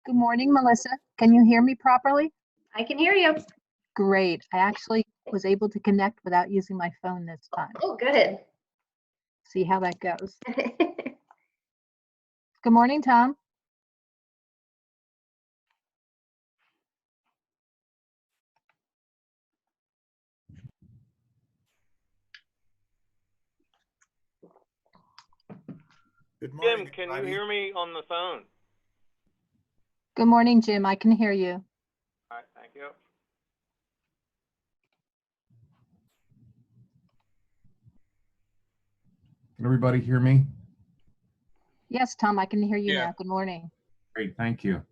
Good morning, Melissa. Can you hear me properly? I can hear you. Great. I actually was able to connect without using my phone this time. Oh, good. See how that goes. Good morning, Tom. Good morning, Jim, can you everybody. hear me on the phone? Good morning, Jim. I can hear you. All right, thank you. Can everybody hear me? Yes, Tom, I can hear you Yeah. now. Good morning. Great, thank you.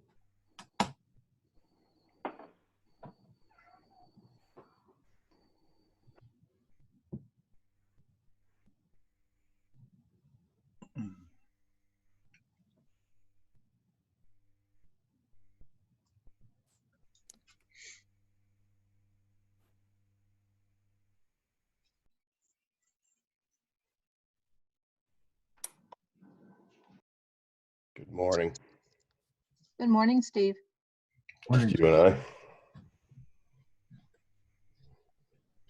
Good morning. Good morning, Steve. Morning. Just you and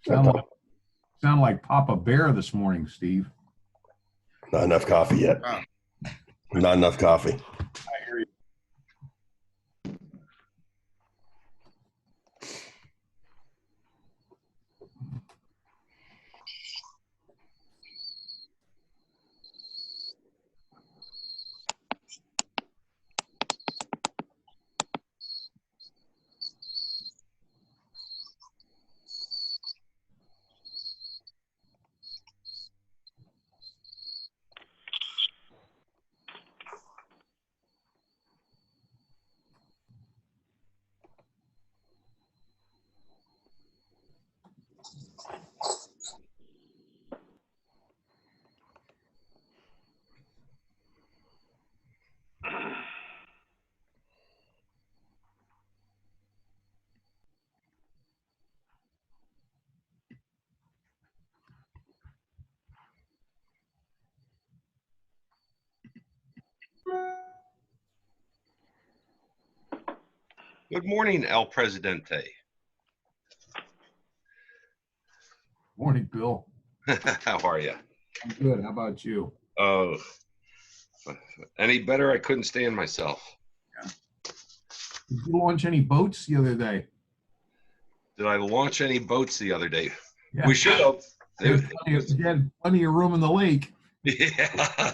I. Sound like Papa Bear this morning, Steve. Not enough coffee yet. Oh. Not enough coffee. I hear you. Good morning, El Presidente. Morning, Bill. How are you? I'm good. How about you? Oh, any better? I couldn't stand myself. Did you launch any boats the other day? Did I launch any boats the other day? Yeah. We should have. You had plenty of room in the lake. Yeah,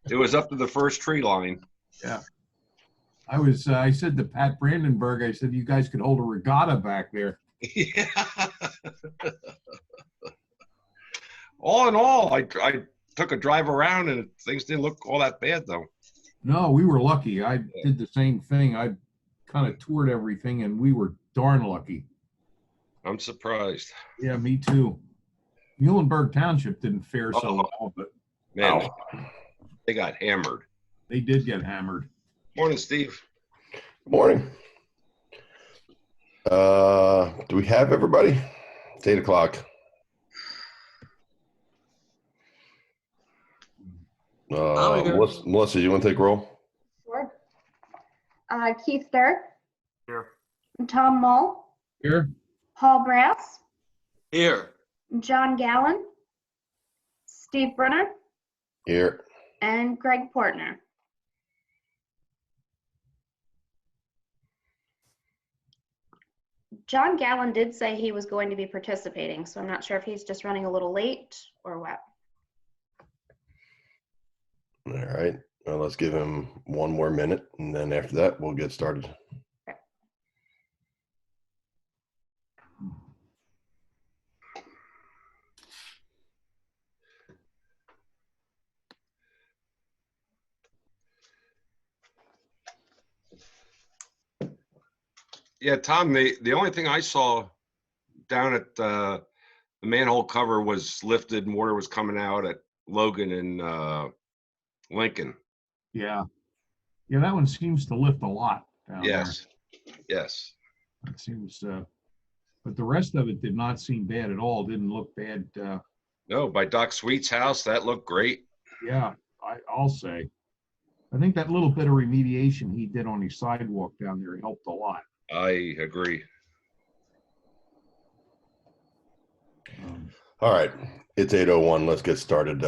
it was up to the first tree line. Yeah. I said to Pat Brandenburg, I said, you guys could hold a regatta back there. Yeah. All in all, I took a drive around and things didn't look all that bad though. No, we were lucky. I did the same thing. I kind of toured everything and we were darn lucky. I'm surprised. Yeah, me too. Muhlenberg Township didn't fare so Oh. well, but Man, they got hammered. they did get hammered. Morning, Steve. Morning. Do we have everybody? It's 8 o'clock. Melissa, you want to take roll? Sure. Keith Stark, Here. Tom Mull, Here? Paul Brass, Here. John Gallen, Steve Brunner, Here. and Greg Portner. John Gallen did say he was going to be participating, so I'm not sure if he's just running a little late or what. All right. Well, let's give him one more minute, and then after that, we'll get started. Yeah, Tom, the only thing I saw down at the manhole cover was lifted and water was coming out at Logan and Lincoln. Yeah. Yeah, that one seems to lift a lot down Yes. Yes. there. It seems, but the rest of it did not seem bad at all. Didn't look bad. No, by Doc Sweet's house, that looked great. Yeah, I'll say. I think that little bit of remediation he did on his sidewalk down there helped a lot. I agree. All right, it's 8:01. Let's get started.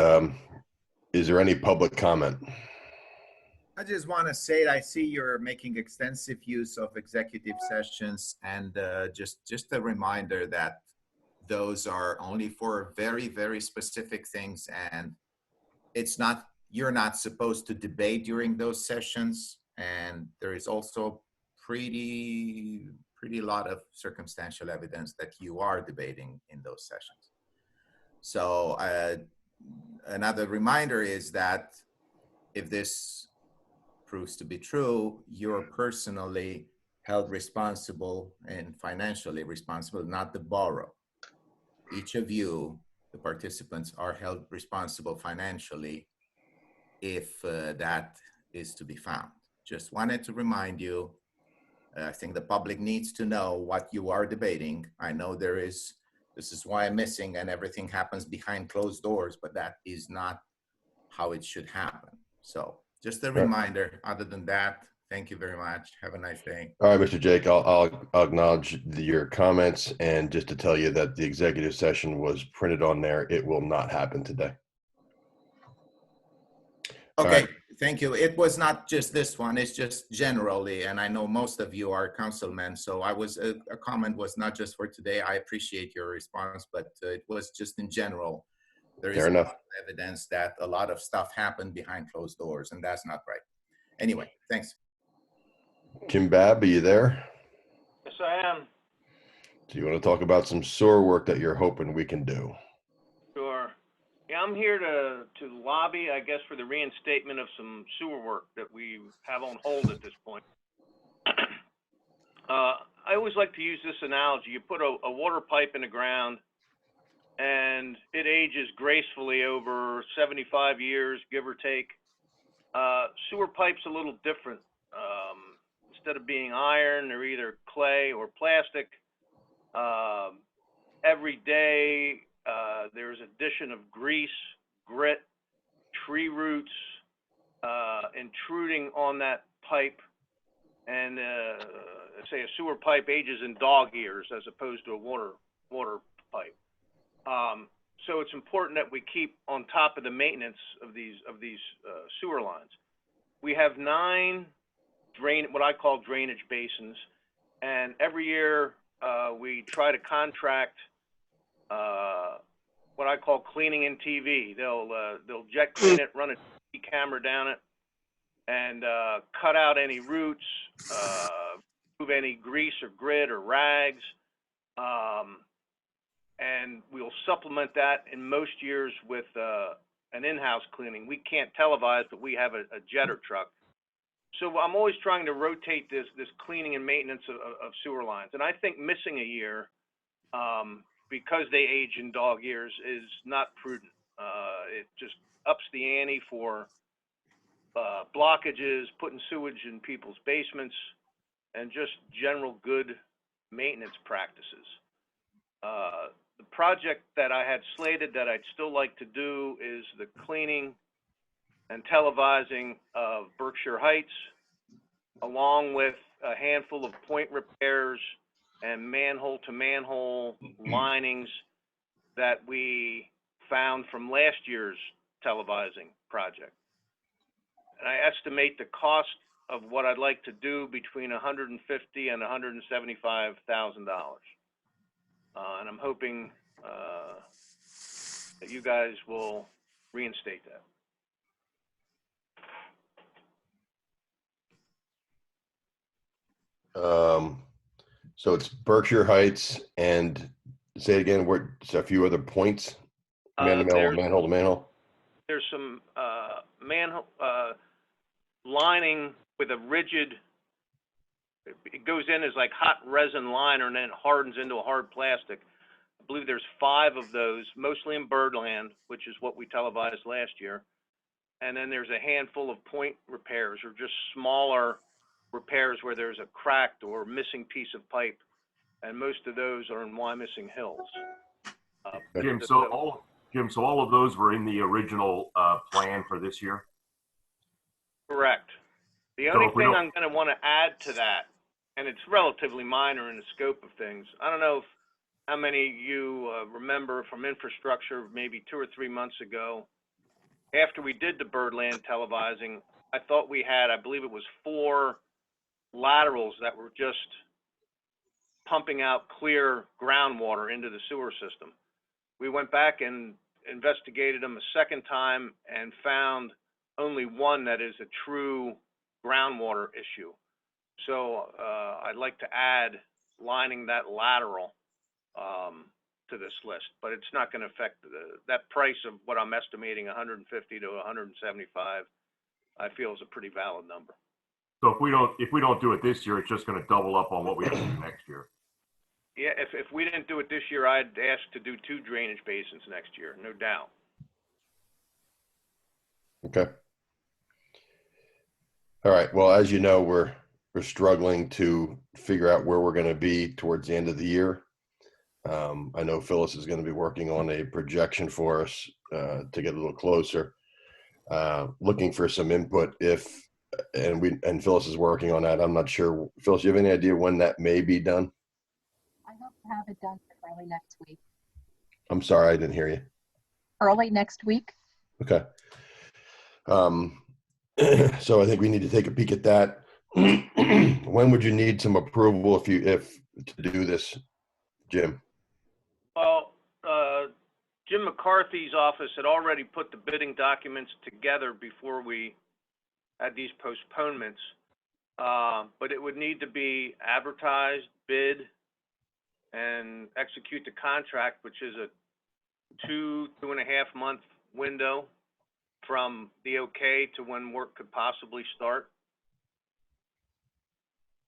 Is there any public comment? I just want to say, I see you're making extensive use of executive sessions, and just a reminder that those are only for very, very specific things, and you're not supposed to debate during those sessions, and there is also pretty lot of circumstantial evidence that you are debating in those sessions. So another reminder is that if this proves to be true, you're personally held responsible and financially responsible, not the borrower. Each of you, the participants, are held responsible financially if that is to be found. Just wanted to remind you, I think the public needs to know what you are debating. I know this is Wyomissing and everything happens behind closed doors, but that is not how it should happen. So just a reminder. Other than that, thank you very much. Have a nice day. All right, Mr. Jake, I'll acknowledge your comments, and just to tell you that the executive session was printed on there. It will not happen today. Okay, right. Thank you. It was not just this one, it's just generally, and I know most of you are councilmen, so a comment was not just for today. I appreciate your response, but it was just in general. There is Fair enough. a lot of evidence that a lot of stuff happened behind closed doors, and that's not right. Anyway, thanks. Jim Babb, are you there? Yes, I am. Do you want to talk about some sewer work that you're hoping we can do? Sure. Yeah, I'm here to lobby, I guess, for the reinstatement of some sewer work that we have on hold at this point. I always like to use this analogy. You put a water pipe in the ground, and it ages gracefully over 75 years, give or take. Sewer pipe's a little different. Instead of being iron, they're either clay or plastic. Every day, there's addition of grease, grit, tree roots, intruding on that pipe. And say a sewer pipe ages in dog years as opposed to a water pipe. So it's important that we keep on top of the maintenance of these sewer lines. We have 9 what I call drainage basins, and every year we try to contract what I call cleaning in TV. They'll jet clean it, run a TV camera down it, and cut out any roots, remove any grease or grit or rags, and we'll supplement that in most years with an in-house cleaning. We can't televise, but we have a jetter truck. So I'm always trying to rotate this cleaning and maintenance of sewer lines. And I think missing a year, because they age in dog years, is not prudent. It just ups the ante for blockages, putting sewage in people's basements, and just general good maintenance practices. The project that I had slated that I'd still like to do is the cleaning and televising of Berkshire Heights, along with a handful of point repairs and manhole to manhole linings that we found from last year's televising project. And I estimate the cost of what I'd like to do between $150,000 and $175,000. And I'm hoping that you guys will reinstate that. So it's Berkshire Heights, and say it again, it's a few other points, manhole to manhole. There's some manhole lining with a rigid, it goes in as like hot resin liner and then hardens into a hard plastic. I believe there's 5 of those, mostly in Birdland, which is what we televised last year. And then there's a handful of point repairs, or just smaller repairs where there's a cracked or missing piece of pipe. And most of those are in Wyomissing Hills. Jim, so all of those were in the original plan for this year? Correct. The So only if we thing don't- I'm going to want to add to that, and it's relatively minor in the scope of things, I don't know how many of you remember from infrastructure maybe 2 or 3 months ago, after we did the Birdland televising, I thought we had, I believe it was 4 laterals that were just pumping out clear groundwater into the sewer system. We went back and investigated them a second time and found only one that is a true groundwater issue. So I'd like to add lining that lateral to this list, but it's not going to affect that price of what I'm estimating, 150 to 175. I feel is a pretty valid number. So if we don't do it this year, it's just going to double up on what we have to do next year. Yeah, if we didn't do it this year, I'd ask to do 2 drainage basins next year, no doubt. Okay. All right. Well, as you know, we're struggling to figure out where we're going to be towards the end of the year. I know Phyllis is going to be working on a projection for us to get a little closer. Looking for some input and Phyllis is working on that. I'm not sure. Phyllis, you have any idea when that may be done? I hope to have it done for early next week. I'm sorry, I didn't hear you. Early next week? Okay. So I think we need to take a peek at that. When would you need some approval if to do this, Jim? Well, Jim McCarthy's office had already put the bidding documents together before we had these postponements, but it would need to be advertised, bid, and execute the contract, which is a 2.5 month window from the okay to when work could possibly start.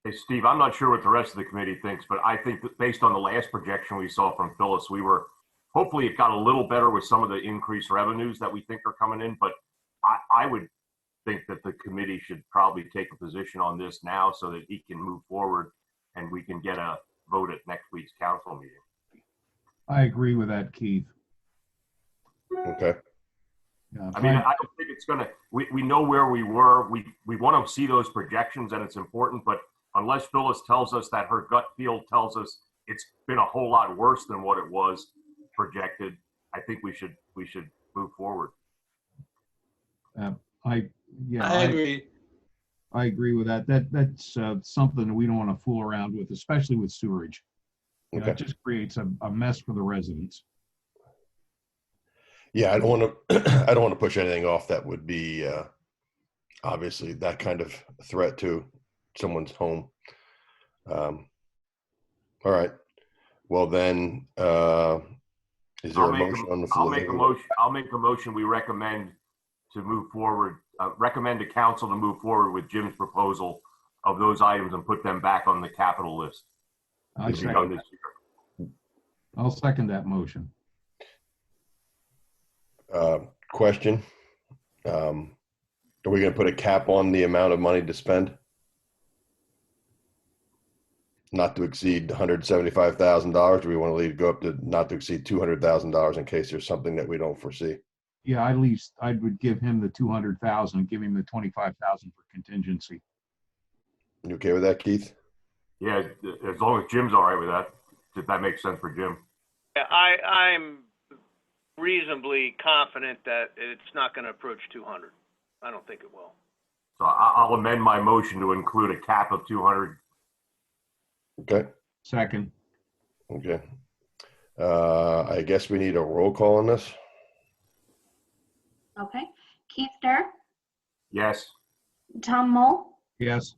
Hey, Steve, I'm not sure what the rest of the committee thinks, but I think that based on the last projection we saw from Phyllis, hopefully it got a little better with some of the increased revenues that we think are coming in, but I would think that the committee should probably take a position on this now so that he can move forward and we can get a vote at next week's council meeting. I agree with that, Keith. Okay. Yeah, I mean, I don't think it's gonna, we know where we were. We want to see those projections and it's important, but unless Phyllis tells us that her gut feel tells us it's been a whole lot worse than what it was projected, I think we should move forward. I agree. I agree with that. That's something that we don't want to fool around with, especially with sewerage. You know, Okay. it just creates a mess for the residents. Yeah, I don't want to push anything off that would be obviously that kind of threat to someone's home. All right. Well then, is there a motion on the floor? I'll make a motion. We recommend to move forward, recommend to council to move forward with Jim's proposal of those items and put them back on the capital list. I'll second that motion. Question. Are we going to put a cap on the amount of money to spend? Not to exceed $175,000? Do we want to go up to not to exceed $200,000 in case there's something that we don't foresee? Yeah, at least I would give him the 200,000, give him the 25,000 for contingency. You okay with that, Keith? Yeah, as long as Jim's all right with that, if that makes sense for Jim. Yeah, I'm reasonably confident that it's not going to approach 200. I don't think it will. So I'll amend my motion to include a cap of 200. Okay. Second. Okay. I guess we need a roll call on this. Okay. Keith Durr, Yes. Tom Mole, Yes.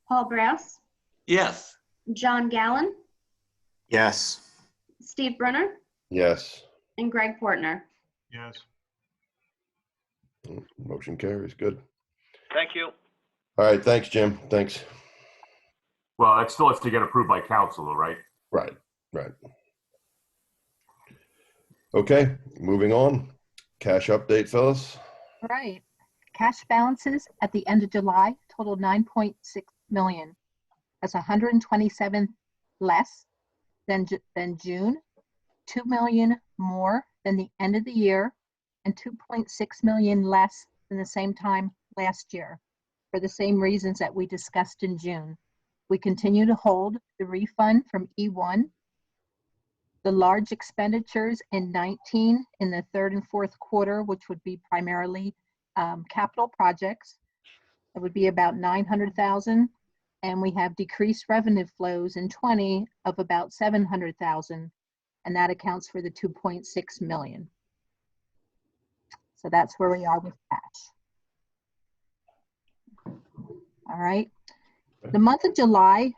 Paul Brass, Yes. John Gallen, Yes. Steve Brunner, Yes. and Greg Portner. Yes. Motion carries. Good. Thank you. All right. Thanks, Jim. Thanks. Well, that still has to get approved by council though, right? Right. Right. Okay. Moving on. Cash update, Phyllis. Right. Cash balances at the end of July totaled 9.6 million. That's 127 less than June, 2 million more than the end of the year, and 2.6 million less than the same time last year. for the same reasons that we discussed in June. We continue to hold the refund from E1. The large expenditures in 19 in the third and fourth quarter, which would be primarily capital projects, it would be about 900,000. And we have decreased revenue flows in 20 of about 700,000. And that accounts for the 2.6 million. So that's where we are with cash. All right. The month of July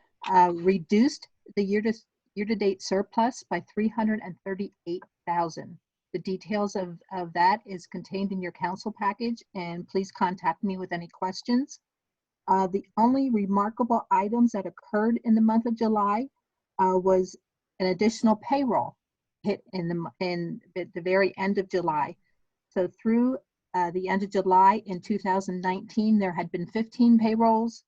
reduced the year-to-date surplus by 338,000. The details of that is contained in your council package, and please contact me with any questions. The only remarkable items that occurred in the month of July was an additional payroll hit at the very end of July. So through the end of July in 2019, there had been 15 payrolls.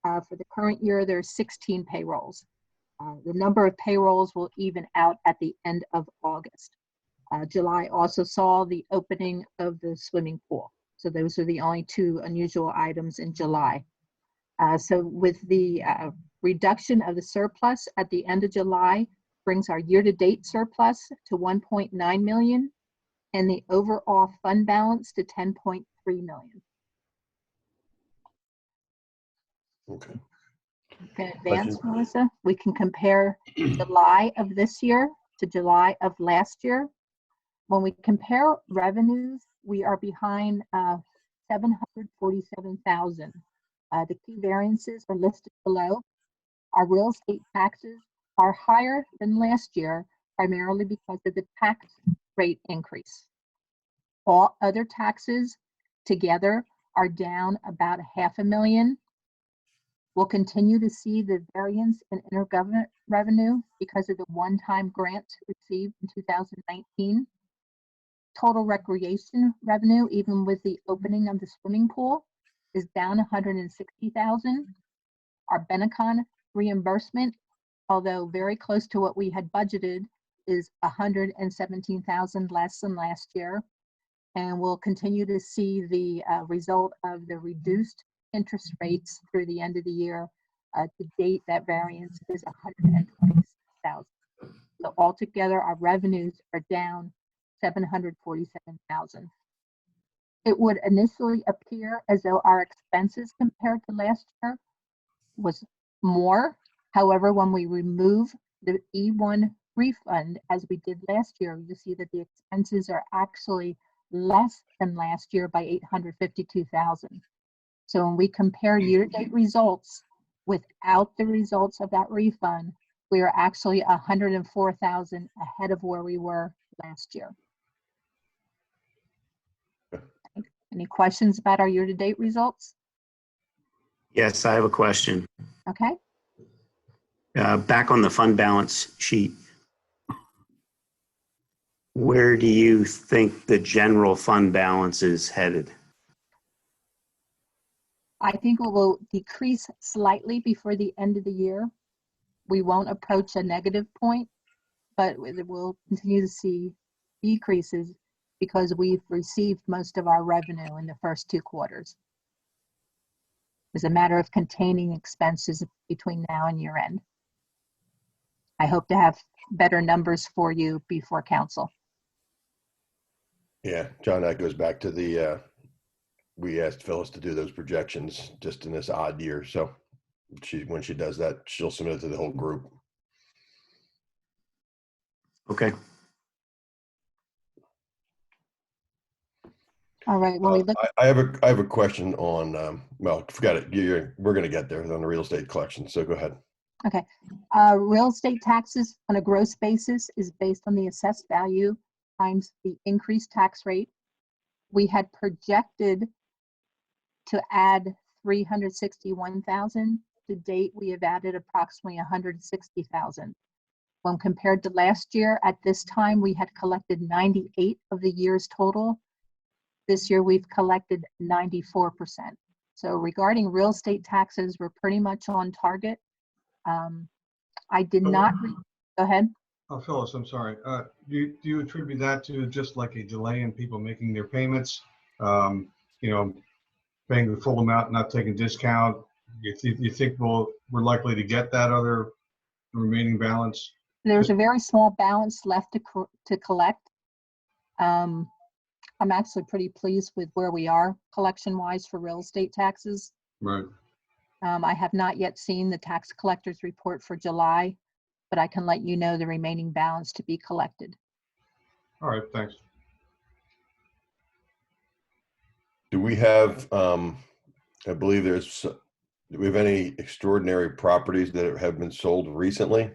For the current year, there's 16 payrolls. The number of payrolls will even out at the end of August. July also saw the opening of the swimming pool. So those are the only two unusual items in July. So with the reduction of the surplus at the end of July brings our year-to-date surplus to 1.9 million and the overall fund balance to 10.3 million. Okay. Can advance, Melissa? We can compare July of this year to July of last year. When we compare revenues, we are behind 747,000. The key variances are listed below. Our real estate taxes are higher than last year, primarily because of the tax rate increase. All other taxes together are down about $500,000. We'll continue to see the variance in intergovernment revenue because of the one-time grant received in 2019. Total recreation revenue, even with the opening of the swimming pool, is down 160,000. Our Benecon reimbursement, although very close to what we had budgeted, is 117,000 less than last year. And we'll continue to see the result of the reduced interest rates through the end of the year. To date, that variance is 126,000. So altogether, our revenues are down 747,000. It would initially appear as though our expenses compared to last year was more. However, when we remove the E1 refund, as we did last year, you see that the expenses are actually less than last year by 852,000. So when we compare year-to-date results without the results of that refund, we are actually 104,000 ahead of where we were last year. Any questions about our year-to-date results? Yes, I have a question. Okay. Back on the fund balance sheet, where do you think the general fund balance is headed? I think it will decrease slightly before the end of the year. We won't approach a negative point, but we'll continue to see decreases because we've received most of our revenue in the first 2 quarters. It's a matter of containing expenses between now and year end. I hope to have better numbers for you before council. Yeah, John, that goes back to the, we asked Phyllis to do those projections just in this odd year. So when she does that, she'll submit it to the whole group. Okay. All right. Well, I have a question on, well, forget it. We're going to get there on the real estate collection. So go ahead. Okay. Real estate taxes on a gross basis is based on the assessed value times the increased tax rate. We had projected to add 361,000. To date, we have added approximately 160,000. When compared to last year, at this time, we had collected 98 of the year's total. This year, we've collected 94%. So regarding real estate taxes, we're pretty much on target. I did not, go ahead. Oh, Phyllis, I'm sorry. Do you attribute that to just like a delay in people making their payments? You know, paying the full amount, not taking discount? You think we're likely to get that other remaining balance? There's a very small balance left to collect. I'm actually pretty pleased with where we are collection-wise for real estate taxes. Right. I have not yet seen the tax collector's report for July, but I can let you know the remaining balance to be collected. All right, thanks. Do we have, I believe do we have any extraordinary properties that have been sold recently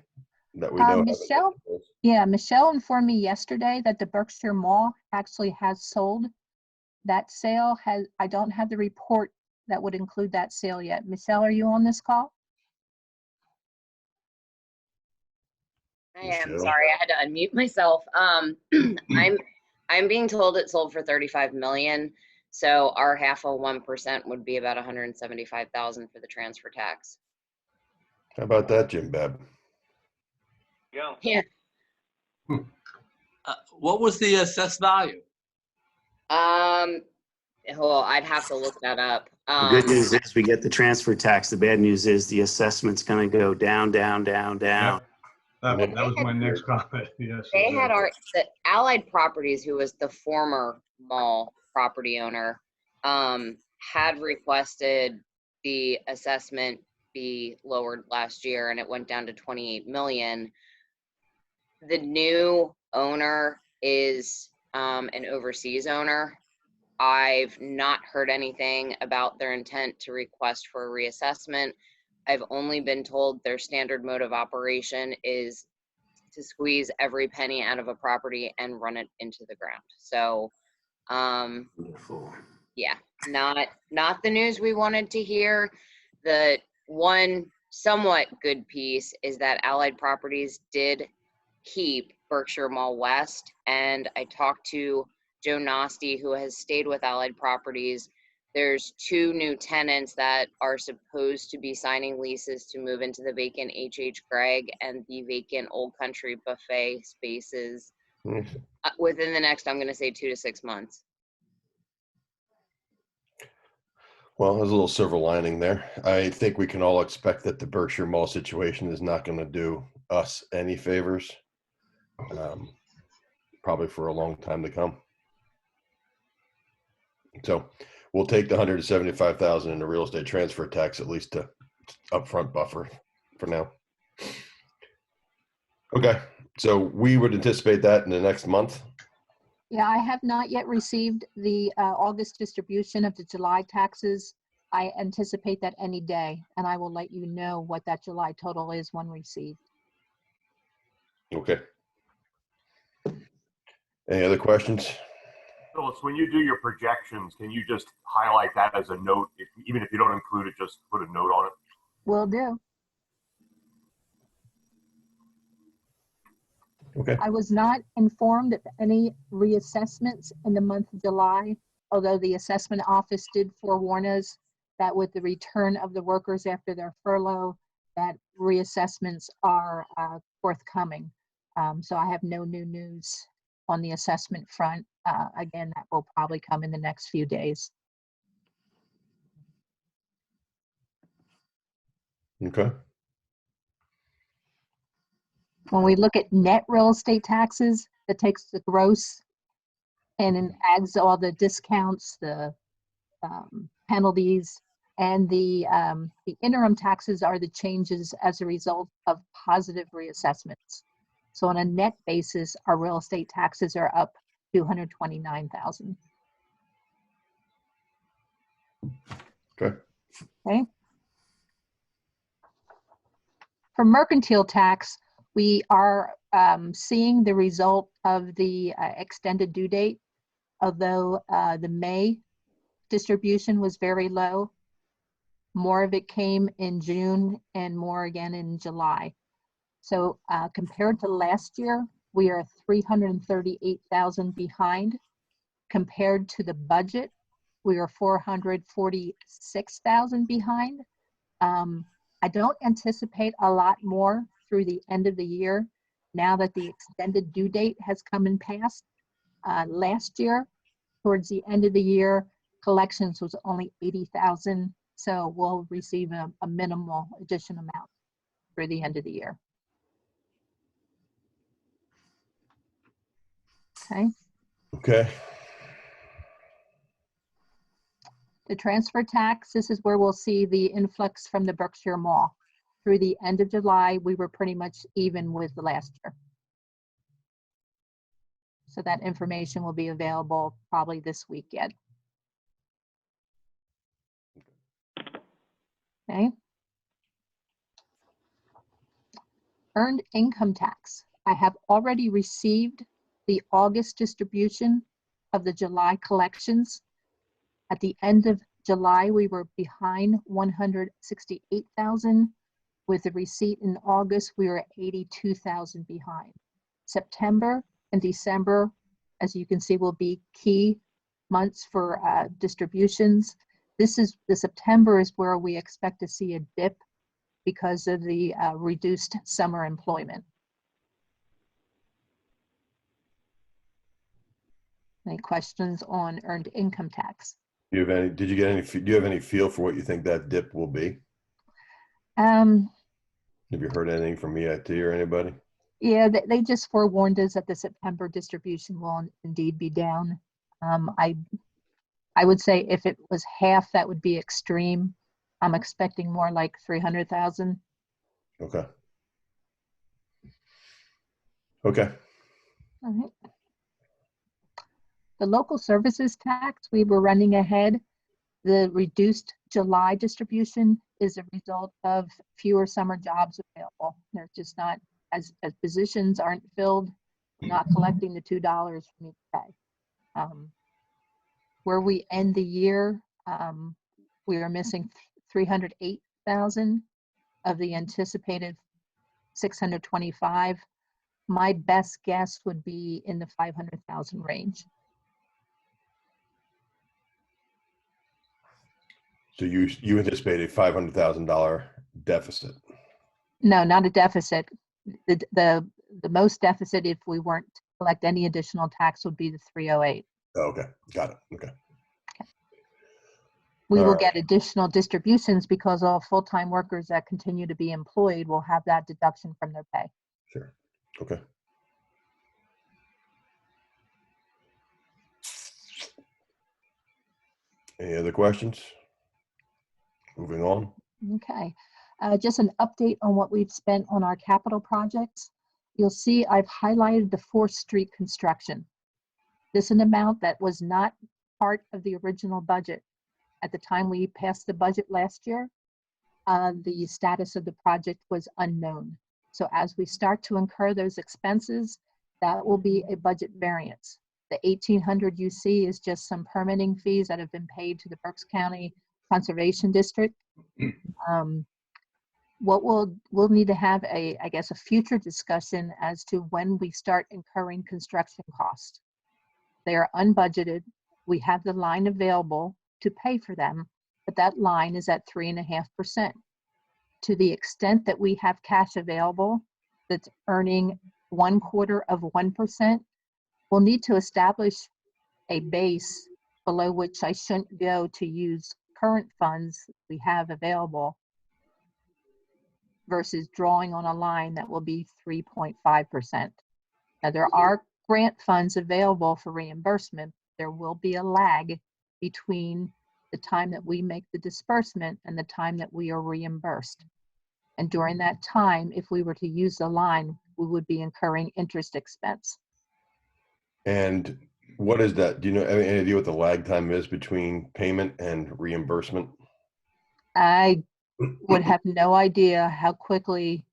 that we know? Michelle informed me yesterday that the Berkshire Mall actually has sold. That sale I don't have the report that would include that sale yet. Michelle, are you on this call? I am sorry, I had to unmute myself. I'm being told it sold for 35 million. So our half of 1% would be about 175,000 for the transfer tax. How about that, Jim Bab? Yeah. Yeah. What was the assessed value? Well, I'd have to look that up. The good news is we get the transfer tax. The bad news is the assessment's going to go down, down, down, down. That was my next comment. Yes. They had the Allied Properties, who was the former mall property owner, had requested the assessment be lowered last year, and it went down to 28 million. The new owner is an overseas owner. I've not heard anything about their intent to request for a reassessment. I've only been told their standard mode of operation is to squeeze every penny out of a property and run it into the ground. So, yeah, not the news we wanted to hear. The one somewhat good piece is that Allied Properties did keep Berkshire Mall West, and I talked to Joe Nasty, who has stayed with Allied Properties. There's 2 new tenants that are supposed to be signing leases to move into the vacant H.H. Gregg and the vacant Old Country Buffet spaces within the next, I'm going to say 2 to 6 months. Well, there's a little silver lining there. I think we can all expect that the Berkshire Mall situation is not going to do us any favors, probably for a long time to come. So we'll take the 175,000 in the real estate transfer tax, at least to upfront buffer for now. Okay, so we would anticipate that in the next month. Yeah, I have not yet received the August distribution of the July taxes. I anticipate that any day, and I will let you know what that July total is when received. Okay. Any other questions? Phyllis, when you do your projections, can you just highlight that as a note? Even if you don't include it, just put a note on it. Will do. Okay. I was not informed of any reassessments in the month of July, although the assessment office did forewarn us that with the return of the workers after their furlough, that reassessments are forthcoming. So I have no new news on the assessment front. Again, that will probably come in the next few days. Okay. When we look at net real estate taxes, that takes the gross and then adds all the discounts, the penalties, and the interim taxes are the changes as a result of positive reassessments. So on a net basis, our real estate taxes are up $229,000. Okay. Okay. For mercantile tax, we are seeing the result of the extended due date, although the May distribution was very low. More of it came in June and more again in July. So compared to last year, we are 338,000 behind. Compared to the budget, we are 446,000 behind. I don't anticipate a lot more through the end of the year now that the extended due date has come and passed. Last year, towards the end of the year, collections was only 80,000, so we'll receive a minimal additional amount for the end of the year. Okay. Okay. The transfer tax, this is where we'll see the influx from the Berkshire Mall. Through the end of July, we were pretty much even with the last year. So that information will be available probably this week yet. Okay. Earned income tax. I have already received the August distribution of the July collections. At the end of July, we were behind 168,000. With the receipt in August, we were 82,000 behind. September and December, as you can see, will be key months for distributions. The September is where we expect to see a dip because of the reduced summer employment. Any questions on earned income tax? Do you have any feel for what you think that dip will be? Have you heard anything from EIT or anybody? Yeah, they just forewarned us that the September distribution will indeed be down. I would say if it was half, that would be extreme. I'm expecting more like 300,000. Okay. Okay. All right. The local services tax, we were running ahead. The reduced July distribution is a result of fewer summer jobs available. They're just not, as positions aren't filled, not collecting the $2 from each pay. Where we end the year, we are missing 308,000 of the anticipated 625. My best guess would be in the 500,000 range. So you anticipate a $500,000 deficit? No, not a deficit. The most deficit, if we weren't to collect any additional tax, would be the 308. Oh, okay, got it. Okay. We All will right. get additional distributions because all full-time workers that continue to be employed will have that deduction from their pay. Sure. Okay. Any other questions? Moving on. Okay. Just an update on what we've spent on our capital projects. You'll see I've highlighted the 4th Street construction. This is an amount that was not part of the original budget. At the time we passed the budget last year, the status of the project was unknown. So as we start to incur those expenses, that will be a budget variance. The 1,800 you see is just some permitting fees that have been paid to the Berks County Conservation District. What we'll need to have I guess a future discussion as to when we start incurring construction costs. They are unbudgeted. We have the line available to pay for them, but that line is at 3.5%. To the extent that we have cash available that's earning 0.25%, we'll need to establish a base below which I shouldn't go to use current funds we have available versus drawing on a line that will be 3.5%. Now there are grant funds available for reimbursement. There will be a lag between the time that we make the disbursement and the time that we are reimbursed. And during that time, if we were to use the line, we would be incurring interest expense. And what is that? Do you know any idea what the lag time is between payment and reimbursement? I would have no idea how quickly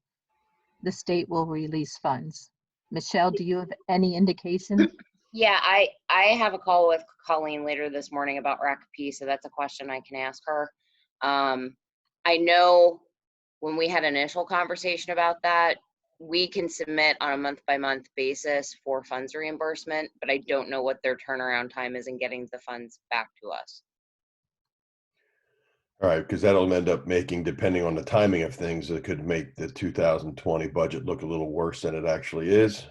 the state will release funds. Michelle, do you have any indication? Yeah, I have a call with Colleen later this morning about RACP, so that's a question I can ask her. I know when we had an initial conversation about that, we can submit on a month-by-month basis for funds reimbursement, but I don't know what their turnaround time is in getting the funds back to us. All right, because that'll end up making, depending on the timing of things, it could make the 2020 budget look a little worse than it actually is.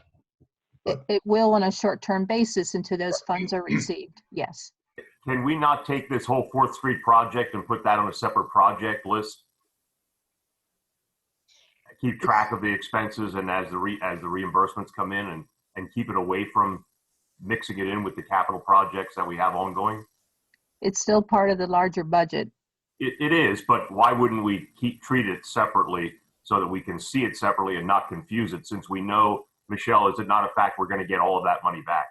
It will on a short-term basis until those funds are received, yes. Can we not take this whole 4th Street project and put that on a separate project list? Keep track of the expenses and as the reimbursements come in and keep it away from mixing it in with the capital projects that we have ongoing? It's still part of the larger budget. It is, but why wouldn't we treat it separately so that we can see it separately and not confuse it, since we know, Michelle, is it not a fact we're going to get all of that money back?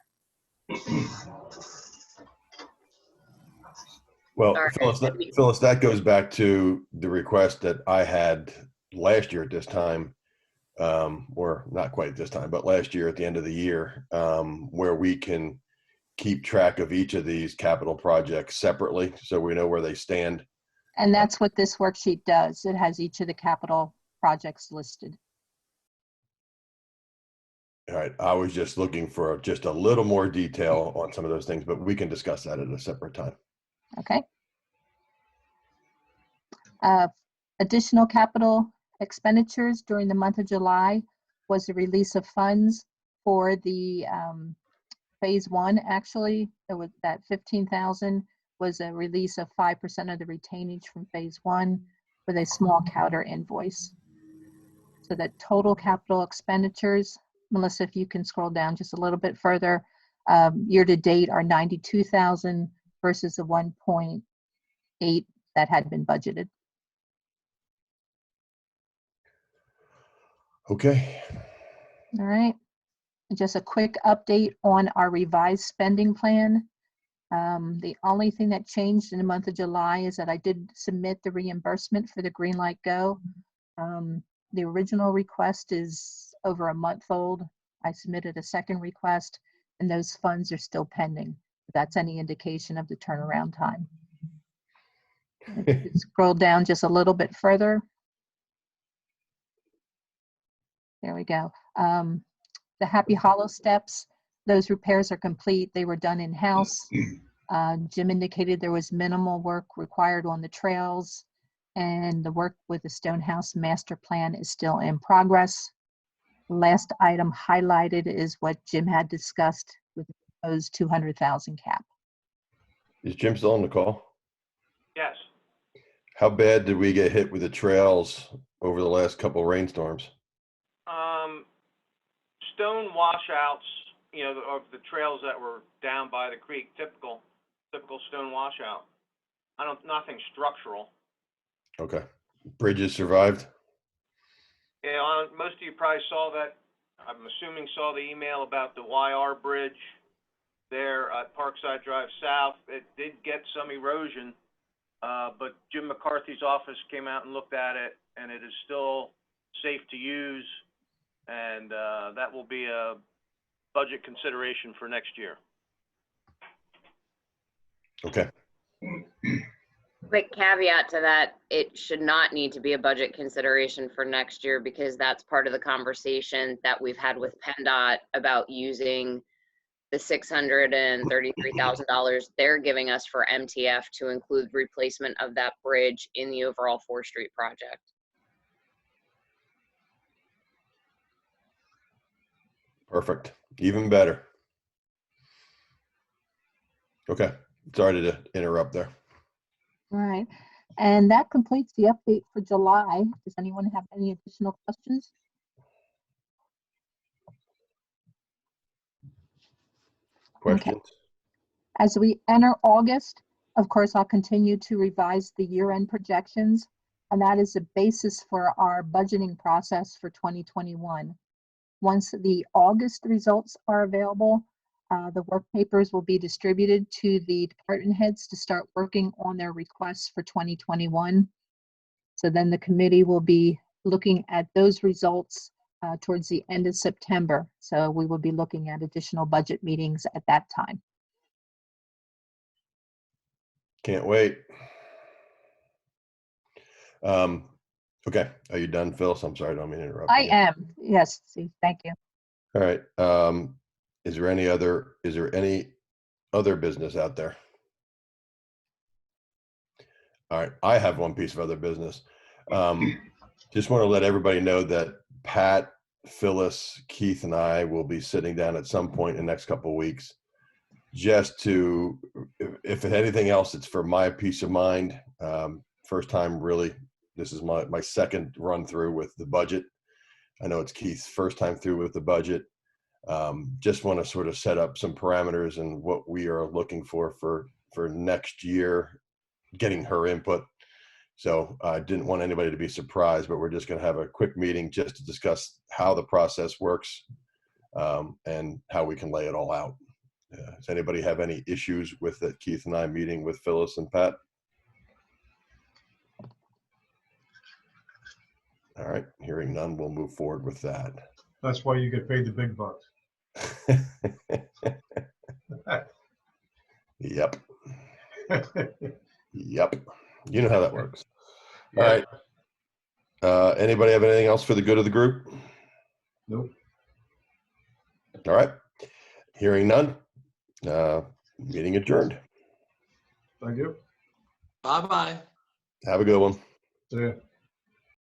Well, Phyllis, that goes back to the request that I had last year at this time, or not quite at this time, but last year at the end of the year, where we can keep track of each of these capital projects separately so we know where they stand. And that's what this worksheet does. It has each of the capital projects listed. All right. I was just looking for just a little more detail on some of those things, but we can discuss that at a separate time. Okay. Additional capital expenditures during the month of July was the release of funds for the phase 1. Actually, it was that 15,000 was a release of 5% of the retainage from phase 1 with a small counter invoice. So that total capital expenditures, Melissa, if you can scroll down just a little bit further, year to date are 92,000 versus the 1.8 that had been budgeted. Okay. All right. Just a quick update on our revised spending plan. The only thing that changed in the month of July is that I did submit the reimbursement for the Greenlight Go. The original request is over a month old. I submitted a second request and those funds are still pending. If that's any indication of the turnaround time. Scroll down just a little bit further. There we go. The Happy Hollow steps, those repairs are complete. They were done in-house. Jim indicated there was minimal work required on the trails, and the work with the Stonehouse master plan is still in progress. Last item highlighted is what Jim had discussed with the proposed 200,000 cap. Is Jim still on the call? Yes. How bad did we get hit with the trails over the last couple of rainstorms? Stone washouts, you know, of the trails that were down by the creek, typical stone washout. Nothing structural. Okay. Bridges survived? Yeah, most of you probably saw that, I'm assuming saw the email about the YR bridge there at Parkside Drive South. It did get some erosion, but Jim McCarthy's office came out and looked at it, and it is still safe to use, and that will be a budget consideration for next year. Okay. Quick caveat to that, it should not need to be a budget consideration for next year because that's part of the conversation that we've had with PennDOT about using the $633,000 they're giving us for MTF to include replacement of that bridge in the overall 4th Street project. Perfect. Even better. Okay. Sorry to interrupt there. All right. And that completes the update for July. Does anyone have any additional questions? Questions? Okay. As we enter August, of course, I'll continue to revise the year-end projections, and that is the basis for our budgeting process for 2021. Once the August results are available, the work papers will be distributed to the department heads to start working on their requests for 2021. So then the committee will be looking at those results towards the end of September. So we will be looking at additional budget meetings at that time. Can't wait. Okay. Are you done, Phil? So I'm sorry, I don't mean to interrupt. I am. Yes. See, thank you. All right. Is there any other business out there? All right. I have one piece of other business. Just want to let everybody know that Pat, Phyllis, Keith, and I will be sitting down at some point in the next couple of weeks just to, if anything else, it's for my peace of mind. First time really, this is my second run through with the budget. I know it's Keith's first time through with the budget. Just want to sort of set up some parameters and what we are looking for next year, getting her input. So I didn't want anybody to be surprised, but we're just going to have a quick meeting just to discuss how the process works and how we can lay it all out. Does anybody have any issues with that Keith and I meeting with Phyllis and Pat? All right, hearing none, we'll move forward with that. That's why you get paid the big bucks. Yep. Yep. You know how that works. All right. Anybody have anything else for the good of the group? Nope. All right. Hearing none. Meeting adjourned. Thank you. Bye-bye. Have a good one. See ya.